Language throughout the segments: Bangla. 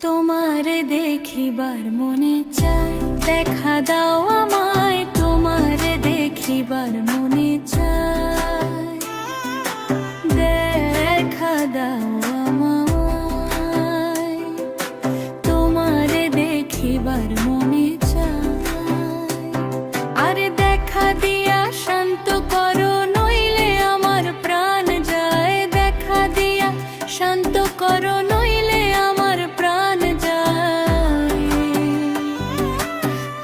তোমারে দেখিবার মনে চায়, দেখা দাও আমায়। তোমারে দেখিবার মনে চায়, দেখা দাও আমায়। তোমারে দেখিবার মনে চায়, আরে দেখা দিয়া শান্ত করো, নইলে আমার প্রাণ যায়। দেখা দিয়া শান্ত করো, নইলে আমার প্রাণ যায়।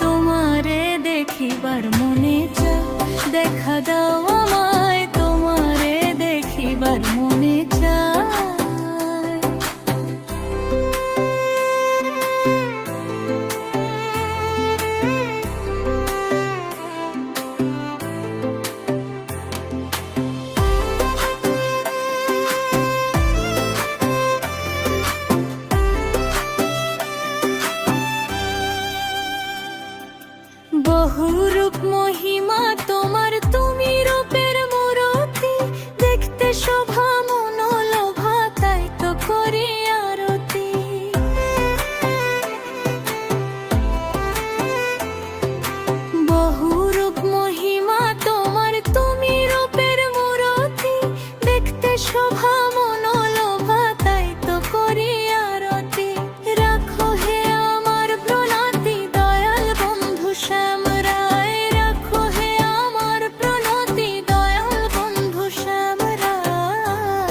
তোমারে দেখিবার মনে চায়, দেখা দাও আমায়। তোমারে দেখিবার মনে চায়। বহুরূপ মহিমা তোমার, তুমি রূপের মূরতি। দেখতে শোভা মনোলোভা, তাই তো করি আরতি। বহুরূপ মহিমা তোমার, তুমি রূপের মূরতি। দেখতে শোভা মনোলোভা, তাই তো করি আরতি। রাখো হে আমার প্রণতি, দয়াল বন্ধু শ্যাম রায়। রাখো হে আমার প্রণতি, দয়াল বন্ধু শ্যাম রায়।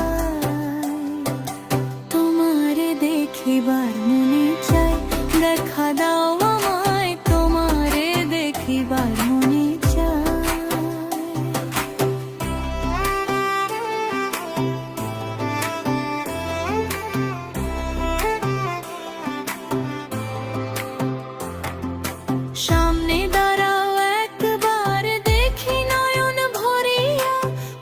তোমারে দেখিবার মনে চায়, দেখা দাও আমায়। তোমারে দেখিবার মনে চায়। সামনে দাঁড়াও একবার, দেখি নয়ন ভরিয়া।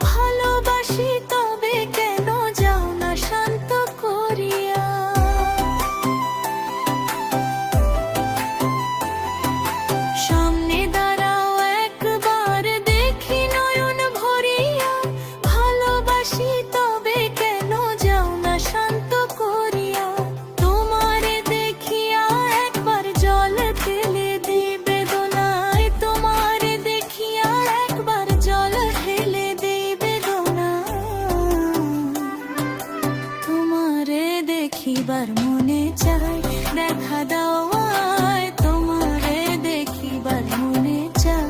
ভালোবাসি তবে কেন যাও না শান্ত করিয়া। সামনে দাঁড়াও একবার, দেখি নয়ন ভরিয়া। ভালোবাসি তবে কেন যাও না শান্ত করিয়া। তোমারে দেখিয়া একবার জল ঢেলে দিই বেদনায়। তোমারে দেখিয়া একবার জল ঢেলে দিই বেদনায়। তোমারে দেখিবার মনে চায়, দেখা দাও আমায়। তোমারে দেখিবার মনে চায়।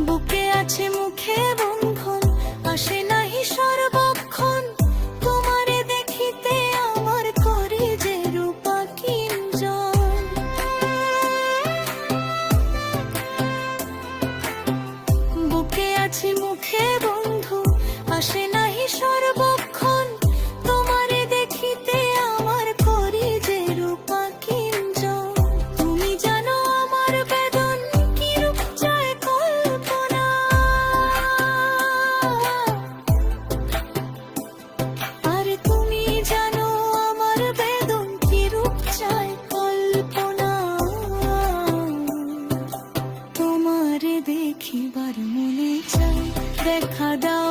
বুকে আছে মুখে বন্ধন, আসে নাহি সর্বক্ষণ। তোমারে দেখিতে আমার করি যে রূপা কিঞ্জন। বুকে আছে মুখে বন্ধু, আসে নাহি সর্বক্ষণ। তোমারে দেখিতে আমার করি যে রূপা কিঞ্জন। তুমি জানো আমার বেদন, কি রূপ চায় কল্পনা। আরে তুমি জানো আমার বেদন, কি রূপ চায় কল্পনা। তোমারে দেখিবার মনে চায়, দেখা দাও